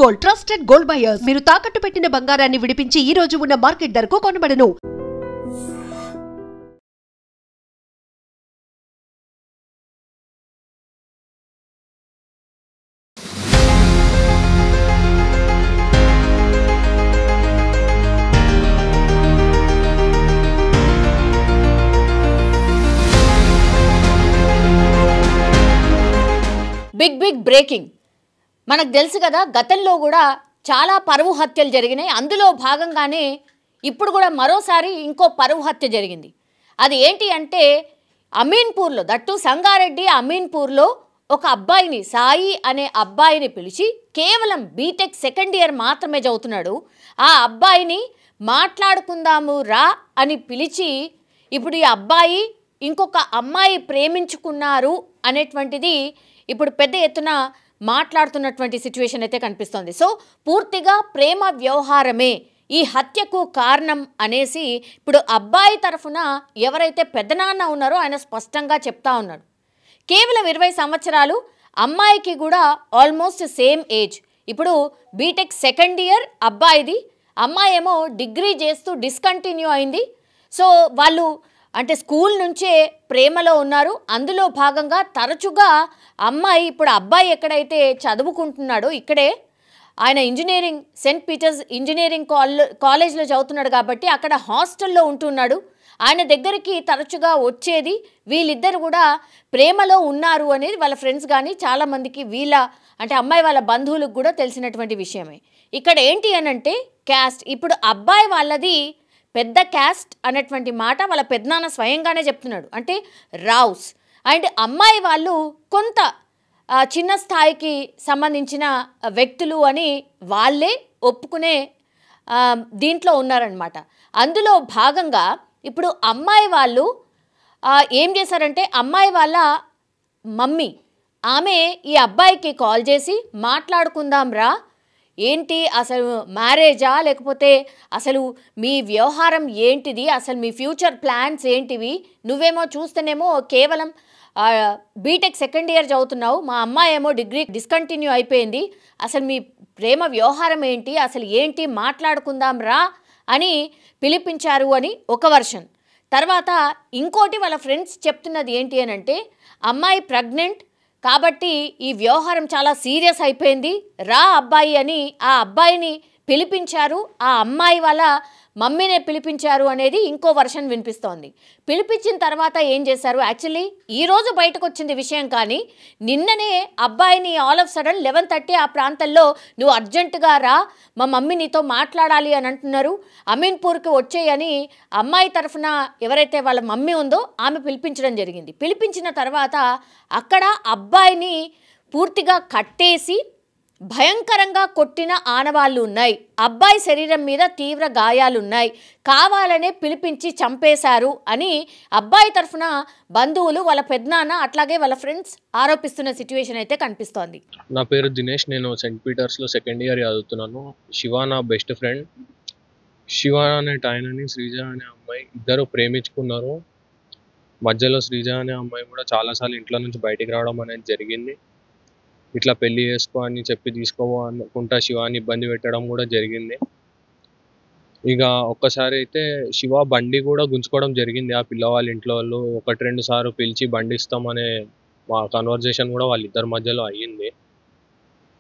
Gold, trusted gold buyers. మీరు తాకట్టు పెట్టిన బంగారాన్ని విడిపించి ఈ రోజు ఉన్న మార్కెట్ ధరకు కొనబడను. Big breaking. మనకు తెలుసు కదా, గతంలో కూడా చాలా పరువు హత్యలు జరిగినాయి. అందులో భాగంగానే ఇప్పుడు కూడా మరోసారి ఇంకో పరువు హత్య జరిగింది. అది ఏంటి అంటే అమీన్పూర్లో, దట్టు సంగారెడ్డి అమీన్పూర్లో ఒక అబ్బాయిని, సాయి అనే అబ్బాయిని పిలిచి, కేవలం బీటెక్ సెకండ్ ఇయర్ మాత్రమే చదువుతున్నాడు, ఆ అబ్బాయిని మాట్లాడుకుందాము రా అని పిలిచి, ఇప్పుడు ఈ అబ్బాయి ఇంకొక అమ్మాయి ప్రేమించుకున్నారు అనేటువంటిది ఇప్పుడు పెద్ద ఎత్తున మాట్లాడుతున్నటువంటి సిచ్యువేషన్ అయితే కనిపిస్తోంది. సో పూర్తిగా ప్రేమ వ్యవహారమే ఈ హత్యకు కారణం అనేసి ఇప్పుడు అబ్బాయి తరఫున ఎవరైతే పెద్దనాన్న ఉన్నారో ఆయన స్పష్టంగా చెప్తా ఉన్నాడు. కేవలం 20 సంవత్సరాలు, అమ్మాయికి కూడా ఆల్మోస్ట్ సేమ్ ఏజ్. ఇప్పుడు బీటెక్ సెకండ్ ఇయర్ అబ్బాయిది, అమ్మాయి ఏమో డిగ్రీ చేస్తూ డిస్కంటిన్యూ అయింది. సో వాళ్ళు అంటే స్కూల్ నుంచే ప్రేమలో ఉన్నారు. అందులో భాగంగా తరచుగా అమ్మాయి, ఇప్పుడు అబ్బాయి ఎక్కడైతే చదువుకుంటున్నాడో ఇక్కడే ఆయన ఇంజనీరింగ్, సెయింట్ పీటర్స్ ఇంజనీరింగ్ కాలేజ్లో చదువుతున్నాడు కాబట్టి అక్కడ హాస్టల్లో ఉంటున్నాడు. ఆయన దగ్గరికి తరచుగా వచ్చేది. వీళ్ళిద్దరు కూడా ప్రేమలో ఉన్నారు అనేది వాళ్ళ ఫ్రెండ్స్ కానీ చాలామందికి, వీళ్ళ అంటే అమ్మాయి వాళ్ళ బంధువులకు కూడా తెలిసినటువంటి విషయమే. ఇక్కడ ఏంటి అనంటే క్యాస్ట్. ఇప్పుడు అబ్బాయి వాళ్ళది పెద్ద క్యాస్ట్ అన్నటువంటి మాట వాళ్ళ పెద్దనాన్న స్వయంగానే చెప్తున్నాడు, అంటే రావుస్. అండ్ అమ్మాయి వాళ్ళు కొంత చిన్న స్థాయికి సంబంధించిన వ్యక్తులు అని వాళ్ళే ఒప్పుకునే దీంట్లో ఉన్నారనమాట. అందులో భాగంగా ఇప్పుడు అమ్మాయి వాళ్ళు ఏం చేశారంటే, అమ్మాయి వాళ్ళ మమ్మీ ఆమె ఈ అబ్బాయికి కాల్ చేసి, మాట్లాడుకుందాం రా, ఏంటి అసలు మ్యారేజా, లేకపోతే అసలు మీ వ్యవహారం ఏంటిది, అసలు మీ ఫ్యూచర్ ప్లాన్స్ ఏంటివి, నువ్వేమో చూస్తేనేమో కేవలం బీటెక్ సెకండ్ ఇయర్ చదువుతున్నావు, మా అమ్మాయి ఏమో డిగ్రీ డిస్కంటిన్యూ అయిపోయింది, అసలు మీ ప్రేమ వ్యవహారం ఏంటి, అసలు ఏంటి, మాట్లాడుకుందాం రా అని పిలిపించారు అని ఒక వర్షన్. తర్వాత ఇంకోటి వాళ్ళ ఫ్రెండ్స్ చెప్తున్నది ఏంటి అని అంటే, అమ్మాయి ప్రెగ్నెంట్ కాబట్టి ఈ వ్యవహారం చాలా సీరియస్ అయిపోయింది, రా అబ్బాయి అని ఆ అబ్బాయిని పిలిపించారు, ఆ అమ్మాయి వాళ్ళ మమ్మీనే పిలిపించారు అనేది ఇంకో వర్షన్ వినిపిస్తోంది. పిలిపించిన తర్వాత ఏం చేశారు, యాక్చువల్లీ ఈరోజు బయటకు వచ్చింది విషయం, కానీ నిన్ననే అబ్బాయిని ఆల్ ఆఫ్ సడన్ 11:30 ఆ ప్రాంతంలో నువ్వు అర్జెంటుగా రా, మా మమ్మీ నీతో మాట్లాడాలి అని అంటున్నారు, అమీన్పూర్కి వచ్చేయని అమ్మాయి తరఫున ఎవరైతే వాళ్ళ మమ్మీ ఉందో ఆమె పిలిపించడం జరిగింది. పిలిపించిన తర్వాత అక్కడ అబ్బాయిని పూర్తిగా కట్టేసి భయంకరంగా కొట్టిన ఆనవాళ్ళు ఉన్నాయి, అబ్బాయి శరీరం మీద తీవ్ర గాయాలున్నాయి, కావాలనే పిలిపించి చంపేశారు అని అబ్బాయి తరఫున బంధువులు, వాళ్ళ పెద్దనాన్న, అట్లాగే వాళ్ళ ఫ్రెండ్స్ ఆరోపిస్తున్న సిచ్యువేషన్ అయితే కనిపిస్తోంది. నా పేరు దినేష్, నేను సెయింట్ పీటర్స్లో సెకండ్ ఇయర్ చదువుతున్నాను. శివ నా బెస్ట్ ఫ్రెండ్. శివ అనే ఆయనని శ్రీజ అనే అమ్మాయి ఇద్దరు ప్రేమించుకున్నారు. మధ్యలో శ్రీజ అనే అమ్మాయి కూడా చాలాసార్లు ఇంట్లో నుంచి బయటికి రావడం అనేది జరిగింది. ఇట్లా పెళ్లి చేసుకో అని చెప్పి తీసుకోవో అనుకుంటా శివాని ఇబ్బంది పెట్టడం కూడా జరిగింది. ఇక ఒక్కసారి అయితే శివ బండి కూడా గుంజుకోవడం జరిగింది. ఆ పిల్లవాళ్ళ ఇంట్లో వాళ్ళు 1-2 సార్లు పిలిచి బండి ఇస్తామనే కన్వర్జేషన్ కూడా వాళ్ళిద్దరి మధ్యలో అయ్యింది.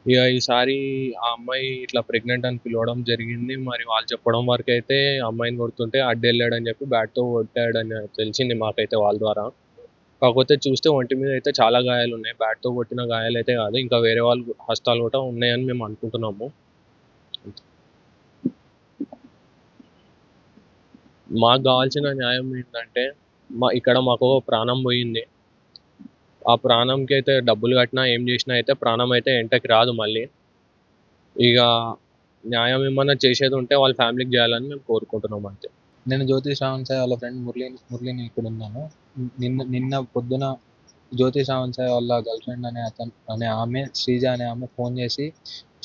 ఇక ఈసారి ఆ అమ్మాయి ఇట్లా ప్రెగ్నెంట్ అని పిలవడం జరిగింది. మరి వాళ్ళు చెప్పడం వరకు అయితే అమ్మాయిని కొడుతుంటే అడ్డెళ్ళాడని చెప్పి బ్యాట్తో కొట్టాడని తెలిసింది మాకైతే వాళ్ళ ద్వారా. కాకపోతే చూస్తే ఒంటి మీద అయితే చాలా గాయాలు ఉన్నాయి, బ్యాట్తో కొట్టిన గాయాలు అయితే కాదు, ఇంకా వేరే వాళ్ళు హస్తాలు కూడా ఉన్నాయని మేము అనుకుంటున్నాము. మాకు కావాల్సిన న్యాయం ఏంటంటే, ఇక్కడ మాకు ప్రాణం పోయింది, ఆ ప్రాణంకి అయితే డబ్బులు కట్టినా ఏం చేసినా అయితే ప్రాణం అయితే ఎంటకి రాదు మళ్ళీ. ఇక న్యాయం ఏమన్నా చేసేది ఉంటే వాళ్ళ ఫ్యామిలీకి చేయాలని మేము కోరుకుంటున్నాం అంతే. నేను జ్యోతి శ్రావణ్ సాయి వాళ్ళ ఫ్రెండ్ మురళిని ఇక్కడ ఉన్నాను. నిన్న పొద్దున జ్యోతి శ్రావణ్ సాయి వాళ్ళ గర్ల్ ఫ్రెండ్ అనే ఆమె, శ్రీజ అనే ఆమె ఫోన్ చేసి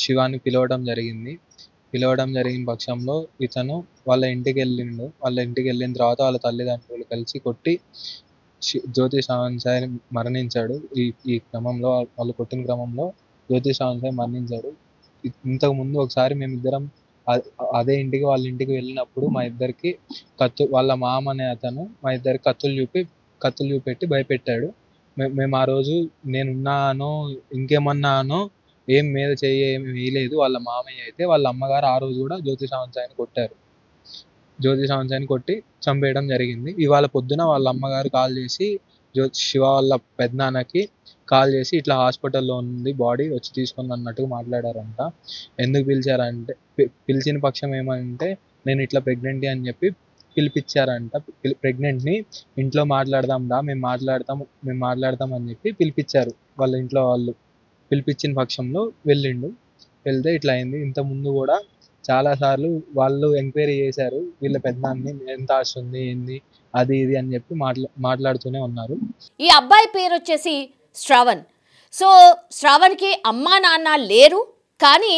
శివాని పిలవడం జరిగిన పక్షంలో ఇతను వాళ్ళ ఇంటికి వెళ్ళిండు. వాళ్ళ ఇంటికి వెళ్ళిన తర్వాత వాళ్ళ తల్లిదండ్రులు కలిసి కొట్టి జ్యోతి శ్రావణ్ సాయి మరణించాడు. ఈ క్రమంలో, వాళ్ళు కొట్టిన క్రమంలో జ్యోతి శ్రావణ్ సాయి మరణించాడు. ఇంతకు ముందు ఒకసారి మేమిద్దరం అదే ఇంటికి వాళ్ళ ఇంటికి వెళ్ళినప్పుడు మా ఇద్దరికి వాళ్ళ మామ అనే అతను మా ఇద్దరికి కత్తులు చూపెట్టి భయపెట్టాడు. మేము ఆ రోజు నేనున్నానో ఇంకేమన్నానో ఏం మీద ఏమి వేయలేదు. వాళ్ళ మామయ్య అయితే వాళ్ళ అమ్మగారు ఆ రోజు కూడా జ్యోతి సావంత్ కొట్టారు. జ్యోతి సావంత్ కొట్టి చంపేయడం జరిగింది. ఇవాళ పొద్దున వాళ్ళ అమ్మగారు కాల్ చేసి శివ వాళ్ళ పెద్దనాన్నకి కాల్ చేసి ఇట్లా హాస్పిటల్లో ఉంది బాడీ వచ్చి తీసుకుంది అన్నట్టుగా మాట్లాడారంట. ఎందుకు పిలిచారంటే పిలిచిన పక్షం ఏమంటే నేను ఇట్లా ప్రెగ్నెంట్ అని చెప్పి పిలిపించారంట. ప్రెగ్నెంట్ని ఇంట్లో మాట్లాడదాం రా మేము మాట్లాడతాం అని చెప్పి పిలిపించారు వాళ్ళ ఇంట్లో వాళ్ళు. పిలిపించిన పక్షంలో వెళ్తే ఇట్లా అయింది. ఇంత ముందు కూడా చాలా సార్లు వాళ్ళు ఎంక్వైరీ చేశారు వీళ్ళ పెద్దనాన్ని ఎంత ఆస్తుంది ఏంది అది ఇది అని చెప్పి మాట్లాడుతూనే ఉన్నారు. ఈ అబ్బాయి పేరు వచ్చేసి శ్రవణ్. సో శ్రవణ్కి అమ్మా నాన్న లేరు, కానీ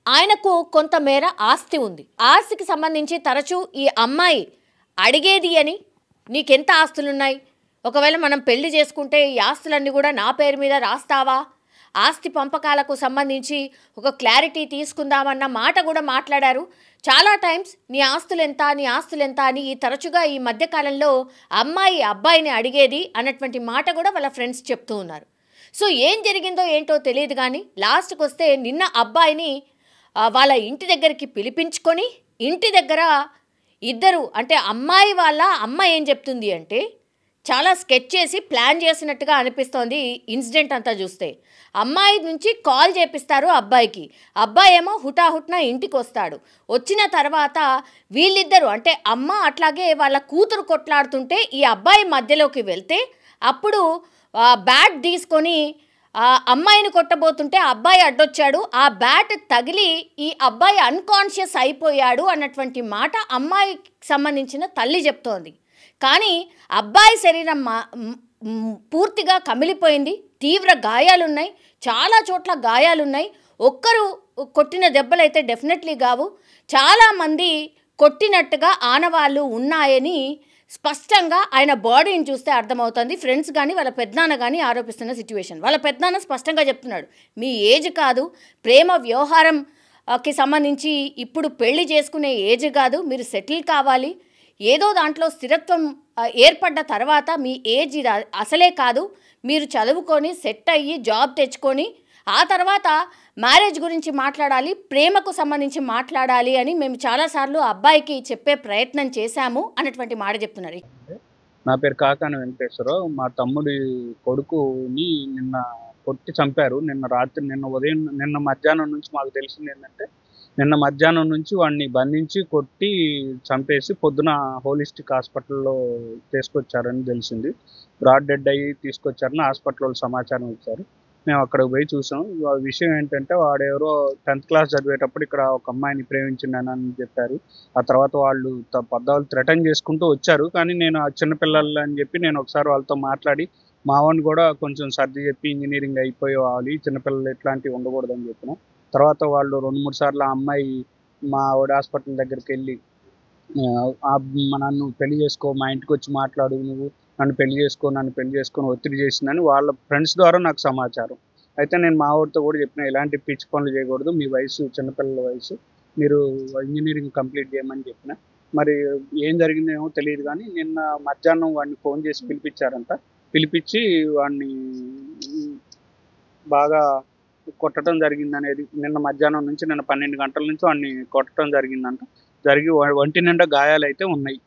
ఆయనకు కొంతమేర ఆస్తి ఉంది. ఆస్తికి సంబంధించి తరచూ ఈ అమ్మాయి అడిగేది అని, నీకెంత ఆస్తులున్నాయి, ఒకవేళ మనం పెళ్లి చేసుకుంటే ఈ ఆస్తులన్నీ కూడా నా పేరు మీద రాస్తావా, ఆస్తి పంపకాలకు సంబంధించి ఒక క్లారిటీ తీసుకుందామన్న మాట కూడా మాట్లాడారు. చాలా టైమ్స్ నీ ఆస్తులెంత అని తరచుగా ఈ మధ్యకాలంలో అమ్మాయి అబ్బాయిని అడిగేది అన్నటువంటి మాట కూడా వాళ్ళ ఫ్రెండ్స్ చెప్తూ ఉన్నారు. సో ఏం జరిగిందో ఏంటో తెలియదు, కానీ లాస్ట్కి వస్తే నిన్న అబ్బాయిని వాళ్ళ ఇంటి దగ్గరికి పిలిపించుకొని ఇంటి దగ్గర ఇద్దరు, అంటే అమ్మాయి వాళ్ళ అమ్మ ఏం చెప్తుంది అంటే చాలా స్కెచ్ చేసి ప్లాన్ చేసినట్టుగా అనిపిస్తోంది ఇన్సిడెంట్ అంతా చూస్తే. అమ్మాయి నుంచి కాల్ చేపిస్తారు అబ్బాయికి, అబ్బాయి ఏమో హుటాహుట్న ఇంటికి వస్తాడు. వచ్చిన తర్వాత వీళ్ళిద్దరూ అంటే అమ్మ అట్లాగే వాళ్ళ కూతురు కొట్లాడుతుంటే ఈ అబ్బాయి మధ్యలోకి వెళ్తే అప్పుడు బ్యాట్ తీసుకొని అమ్మాయిని కొట్టబోతుంటే అబ్బాయి అడ్డొచ్చాడు, ఆ బ్యాట్ తగిలి ఈ అబ్బాయి అన్కాన్షియస్ అయిపోయాడు అన్నటువంటి మాట అమ్మాయికి సంబంధించిన తల్లి చెప్తోంది. కానీ అబ్బాయి శరీరం పూర్తిగా కమిలిపోయింది, తీవ్ర గాయాలున్నాయి, చాలా చోట్ల గాయాలున్నాయి. ఒక్కరు కొట్టిన దెబ్బలైతే డెఫినెట్లీ కావు, చాలామంది కొట్టినట్టుగా ఆనవాళ్ళు ఉన్నాయని స్పష్టంగా ఆయన బాడీని చూస్తే అర్థమవుతుంది. ఫ్రెండ్స్ కానీ వాళ్ళ పెద్దనాన్న కానీ ఆరోపిస్తున్న సిచ్యువేషన్. వాళ్ళ పెద్దనాన్న స్పష్టంగా చెప్తున్నాడు, మీ ఏజ్ కాదు, ప్రేమ వ్యవహారంకి సంబంధించి ఇప్పుడు పెళ్లి చేసుకునే ఏజ్ కాదు, మీరు సెటిల్ కావాలి, ఏదో దాంట్లో స్థిరత్వం ఏర్పడ్డ తర్వాత మీ ఏజ్ అసలే కాదు, మీరు చదువుకొని సెట్ అయ్యి జాబ్ తెచ్చుకొని ఆ తర్వాత మ్యారేజ్ గురించి మాట్లాడాలి, ప్రేమకు సంబంధించి మాట్లాడాలి అని మేము చాలాసార్లు అబ్బాయికి చెప్పే ప్రయత్నం చేశాము అన్నటువంటి మాట చెప్తున్నారు. నా పేరు కాకాని వెంకటేశ్వరరావు. మా తమ్ముడి కొడుకుని నిన్న కొట్టి చంపారు. నిన్న మధ్యాహ్నం నుంచి మాకు తెలిసింది ఏంటంటే నిన్న మధ్యాహ్నం నుంచి వాడిని బంధించి కొట్టి చంపేసి పొద్దున హోలిస్టిక్ హాస్పిటల్లో తీసుకొచ్చారని తెలిసింది. బ్రాడ్ డెడ్ అయ్యి తీసుకొచ్చారని హాస్పిటల్లో సమాచారం ఇచ్చారు. మేము అక్కడికి పోయి చూసాం. విషయం ఏంటంటే వాడెవరో 10th క్లాస్ చదివేటప్పుడు ఇక్కడ ఒక అమ్మాయిని ప్రేమించిందని చెప్పారు. ఆ తర్వాత వాళ్ళు పద్దాలు థ్రెటన్ చేసుకుంటూ వచ్చారు. కానీ నేను ఆ చిన్నపిల్లలు అని చెప్పి నేను ఒకసారి వాళ్ళతో మాట్లాడి మా వాడిని కూడా కొంచెం సర్ది చెప్పి ఇంజనీరింగ్ అయిపోవాలి, చిన్నపిల్లలు ఇట్లాంటివి ఉండకూడదని చెప్పిన తర్వాత వాళ్ళు 2-3 సార్లు ఆ అమ్మాయి మా వాడి హాస్పిటల్ దగ్గరికి వెళ్ళి నన్ను పెళ్లి చేసుకో, మా ఇంటికి వచ్చి మాట్లాడు, నువ్వు నన్ను పెళ్లి చేసుకొని ఒత్తిడి చేసిందని వాళ్ళ ఫ్రెండ్స్ ద్వారా నాకు సమాచారం. అయితే నేను మా వాడితో కూడా చెప్పిన, ఇలాంటి పిచ్చి పనులు చేయకూడదు, మీ వయసు చిన్నపిల్లల వయసు, మీరు ఇంజనీరింగ్ కంప్లీట్ చేయమని చెప్పిన. మరి ఏం జరిగిందేమో తెలియదు, కానీ నిన్న మధ్యాహ్నం వాడిని ఫోన్ చేసి పిలిపించి వాడిని బాగా కొట్టడం జరిగిందనేది, నిన్న మధ్యాహ్నం నుంచి నిన్న 12 గంటల నుంచి వాడిని కొట్టడం జరిగిందంట. ఒంటి నిండా గాయాలు అయితే ఉన్నాయి.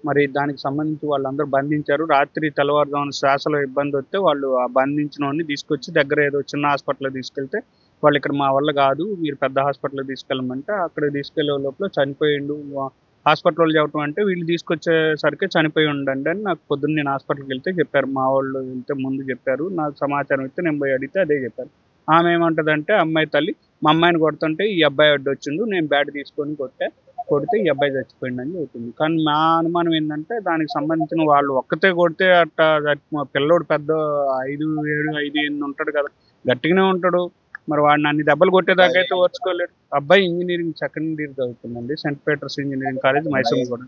మరి దానికి సంబంధించి వాళ్ళందరూ బంధించారు. రాత్రి తెల్లవారుజామున శ్వాసలో ఇబ్బంది వస్తే వాళ్ళు ఆ బంధించిన వాడిని తీసుకొచ్చి దగ్గర ఏదో చిన్న హాస్పిటల్కి తీసుకెళ్తే వాళ్ళు ఇక్కడ మా వల్ల కాదు, మీరు పెద్ద హాస్పిటల్కి తీసుకెళ్ళమంటే అక్కడ తీసుకెళ్లే లోపల చనిపోయిండు. హాస్పిటల్లో చెప్పడం అంటే వీళ్ళు తీసుకొచ్చేసరికి చనిపోయి ఉండండి అని నాకు పొద్దున్న నేను హాస్పిటల్కి వెళ్తే చెప్పారు. మా వాళ్ళు వెళ్తే ముందు చెప్పారు, నాకు సమాచారం ఇస్తే నేను పోయి అడిగితే అదే చెప్పారు. ఆమె ఏమంటదంటే అమ్మాయి తల్లి, మా అమ్మాయిని కొడుతుంటే ఈ అబ్బాయి అడ్డొచ్చిండు, నేను బ్యాట్ తీసుకొని కొడితే ఈ అబ్బాయి చచ్చిపోయిందని చెబుతుంది. కానీ మా అనుమానం ఏంటంటే దానికి సంబంధించిన వాళ్ళు ఒక్కతే కొడితే అట్టా పిల్లోడు పెద్ద 5-7-5-8 ఉంటాడు కదా, గట్టిగానే ఉంటాడు, మరి వాడిని అన్ని దెబ్బలు కొట్టేదాకా అయితే ఓర్చుకోలేడు. అబ్బాయి ఇంజనీరింగ్ సెకండ్ ఇయర్ చదువుతుందండి, Saint Peter's engineering college Mysore కూడా.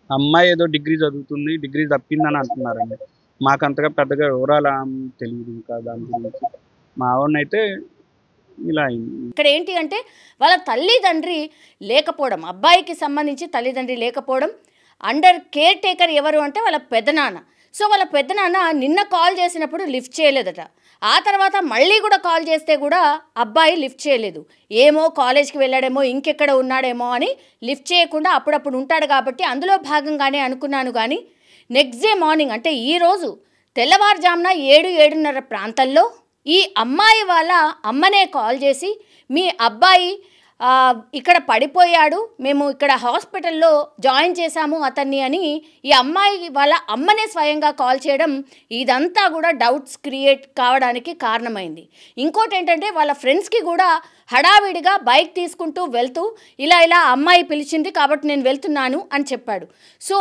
అమ్మాయి ఏదో డిగ్రీ చదువుతుంది, డిగ్రీ తప్పిందని అంటున్నారండి. మాకంతగా పెద్దగా వివరాలు తెలియదు ఇంకా దాని గురించి. మా వాడిని అయితే ఇలా అయింది. ఇక్కడ ఏంటి అంటే వాళ్ళ తల్లిదండ్రి లేకపోవడం, అబ్బాయికి సంబంధించి తల్లిదండ్రి లేకపోవడం, అండర్ కేర్ టేకర్ ఎవరు అంటే వాళ్ళ పెద్దనాన్న. సో వాళ్ళ పెద్దనాన్న నిన్న కాల్ చేసినప్పుడు లిఫ్ట్ చేయలేదట. ఆ తర్వాత మళ్ళీ కూడా కాల్ చేస్తే కూడా అబ్బాయి లిఫ్ట్ చేయలేదు. ఏమో కాలేజ్కి వెళ్ళాడేమో, ఇంకెక్కడ ఉన్నాడేమో అని లిఫ్ట్ చేయకుండా అప్పుడప్పుడు ఉంటాడు కాబట్టి అందులో భాగంగానే అనుకున్నాను. కానీ నెక్స్ట్ డే మార్నింగ్ అంటే ఈరోజు తెల్లవారుజామున 7-7:30 ప్రాంతంలో ఈ అమ్మాయి వాళ్ళ అమ్మనే కాల్ చేసి మీ అబ్బాయి ఇక్కడ పడిపోయాడు, మేము ఇక్కడ హాస్పిటల్లో జాయిన్ చేశాము అతన్ని అని ఈ అమ్మాయి వాళ్ళ అమ్మనే స్వయంగా కాల్ చేయడం, ఇదంతా కూడా డౌట్స్ క్రియేట్ కావడానికి కారణమైంది. ఇంకోటి ఏంటంటే వాళ్ళ ఫ్రెండ్స్కి కూడా హడావిడిగా బైక్ తీసుకుంటూ వెళ్తూ ఇలా అమ్మాయి పిలిచింది కాబట్టి నేను వెళ్తున్నాను అని చెప్పాడు. సో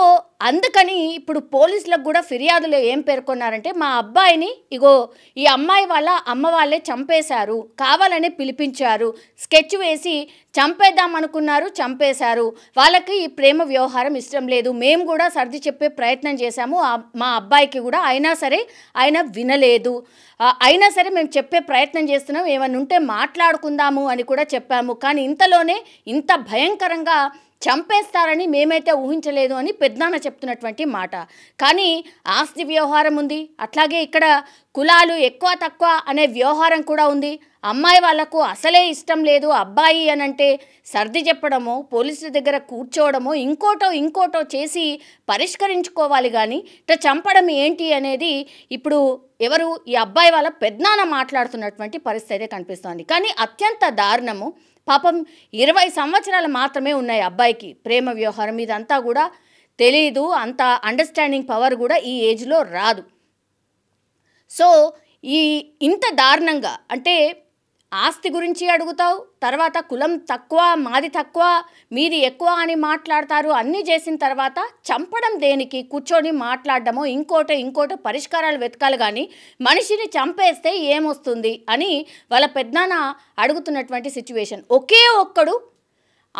అందుకని ఇప్పుడు పోలీసులకు కూడా ఫిర్యాదులో ఏం పేర్కొన్నారంటే మా అబ్బాయిని ఇగో ఈ అమ్మాయి వాళ్ళ అమ్మ వాళ్ళే చంపేశారు, కావాలని పిలిపించారు, స్కెచ్ వేసి చంపేద్దాం అనుకున్నారు, చంపేశారు, వాళ్ళకి ఈ ప్రేమ వ్యవహారం ఇష్టం లేదు, మేము కూడా సర్ది చెప్పే ప్రయత్నం చేశాము మా అబ్బాయికి కూడా, అయినా సరే ఆయన వినలేదు, అయినా సరే మేము చెప్పే ప్రయత్నం చేస్తున్నాం, ఏమన్నా ఉంటే మాట్లాడుకుందాము అని కూడా చెప్పాము, కానీ ఇంతలోనే ఇంత భయంకరంగా చంపేస్తారని మేమైతే ఊహించలేదు అని పెద్దనాన్న చెప్తున్నటువంటి మాట. కానీ ఆస్తి వ్యవహారం ఉంది, అట్లాగే ఇక్కడ కులాలు ఎక్కువ తక్కువ అనే వ్యవహారం కూడా ఉంది. అమ్మాయి వాళ్లకు అసలే ఇష్టం లేదు అబ్బాయి అనంటే సర్ది చెప్పడమో, పోలీసుల దగ్గర కూర్చోవడమో, ఇంకోటో చేసి పరిష్కరించుకోవాలి. కానీ ఇట్లా చంపడం ఏంటి అనేది ఇప్పుడు ఎవరు ఈ అబ్బాయి వాళ్ళ పెద్దనాన్న మాట్లాడుతున్నటువంటి పరిస్థితి కనిపిస్తోంది. కానీ అత్యంత దారుణము, పాపం 20 సంవత్సరాలు మాత్రమే ఉన్నాయి అబ్బాయికి. ప్రేమ వ్యవహారం ఇదంతా కూడా తెలీదు, అంత అండర్స్టాండింగ్ పవర్ కూడా ఈ ఏజ్లో రాదు. సో ఇంత దారుణంగా అంటే ఆస్తి గురించి అడుగుతావు, తర్వాత కులం తక్కువ మాది తక్కువ మీది ఎక్కువ అని మాట్లాడతారు, అన్నీ చేసిన తర్వాత చంపడం దేనికి, కూర్చొని మాట్లాడడమో ఇంకోటో పరిష్కారాలు వెతకాలి. కానీ మనిషిని చంపేస్తే ఏమొస్తుంది అని వాళ్ళ పెద్దనాన్న అడుగుతున్నటువంటి సిచ్యువేషన్. ఒకే ఒక్కడు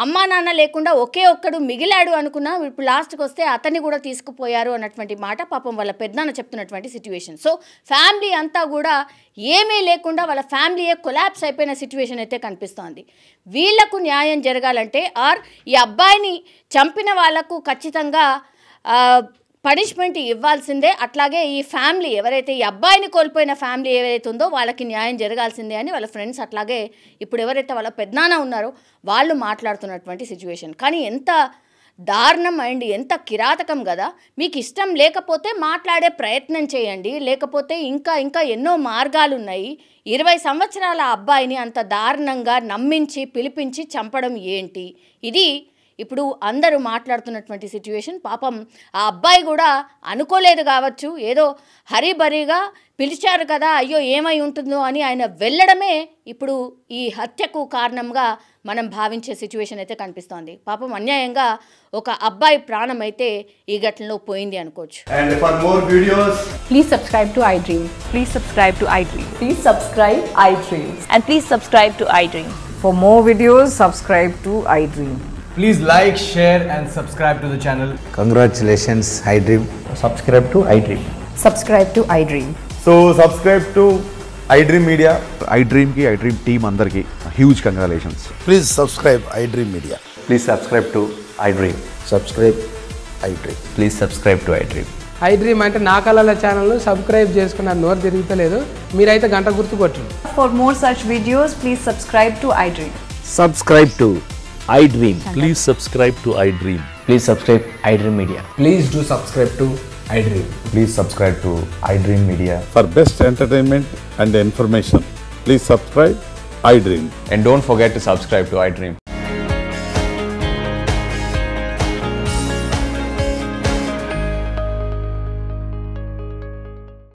అమ్మా నాన్న లేకుండా ఒకే ఒక్కడు మిగిలాడు అనుకున్నా, ఇప్పుడు లాస్ట్కి వస్తే అతన్ని కూడా తీసుకుపోయారు అన్నటువంటి మాట పాపం వాళ్ళ పెద్దనాన్న చెప్తున్నటువంటి సిచ్యువేషన్. సో ఫ్యామిలీ అంతా కూడా ఏమీ లేకుండా వాళ్ళ ఫ్యామిలీయే కొలాప్స్ అయిపోయిన సిచ్యువేషన్ అయితే కనిపిస్తోంది. వీళ్లకు న్యాయం జరగాలంటే ఈ అబ్బాయిని చంపిన వాళ్లకు ఖచ్చితంగా పనిష్మెంట్ ఇవ్వాల్సిందే. అట్లాగే ఈ ఫ్యామిలీ ఎవరైతే ఈ అబ్బాయిని కోల్పోయిన ఫ్యామిలీ ఏవైతే ఉందో వాళ్ళకి న్యాయం జరగాల్సిందే అని వాళ్ళ ఫ్రెండ్స్, అట్లాగే ఇప్పుడు ఎవరైతే వాళ్ళ పెద్దనాన్న ఉన్నారో వాళ్ళు మాట్లాడుతున్నటువంటి సిచ్యువేషన్. కానీ ఎంత దారుణం అండి, ఎంత కిరాతకం కదా. మీకు ఇష్టం లేకపోతే మాట్లాడే ప్రయత్నం చేయండి, లేకపోతే ఇంకా ఎన్నో మార్గాలు ఉన్నాయి. 20 సంవత్సరాల అబ్బాయిని అంత దారుణంగా నమ్మించి పిలిపించి చంపడం ఏంటి, ఇది ఇప్పుడు అందరూ మాట్లాడుతున్నటువంటి సిచ్యువేషన్. పాపం ఆ అబ్బాయి కూడా అనుకోలేదు కావచ్చు, ఏదో హరిబరిగా పిలిచారు కదా, అయ్యో ఏమై ఉంటుందో అని ఆయన వెళ్ళడమే ఇప్పుడు ఈ హత్యకు కారణంగా మనం భావించే సిచ్యువేషన్ అయితే కనిపిస్తోంది. పాపం అన్యాయంగా ఒక అబ్బాయి ప్రాణం అయితే ఈ ఘటనలో పోయింది అనుకోవచ్చు. And for more videos, please subscribe to iDream. Please subscribe to iDream. Please subscribe iDream. And please subscribe to iDream. For more videos, subscribe to iDream. please like, share and subscribe to the channel. Congratulations, iDream. Subscribe to iDream. Subscribe to iDream. So subscribe to iDream Media. iDream ki iDream team andarki huge congratulations. Please subscribe iDream Media. Please subscribe to iDream. Subscribe iDream. Please subscribe to iDream. iDream అంటే నా కళల channel subscribe చేసుకున్న నోరు తిరుగుతలేదు, మీరైతే గంట గుర్తు కొట్టండి. For more such videos, please subscribe to iDream. Subscribe to iDream. Please subscribe to iDream. Please subscribe iDream Media. Please do subscribe to iDream. Please subscribe to iDream Media. For best entertainment and information, please subscribe iDream. And don't forget to subscribe to iDream.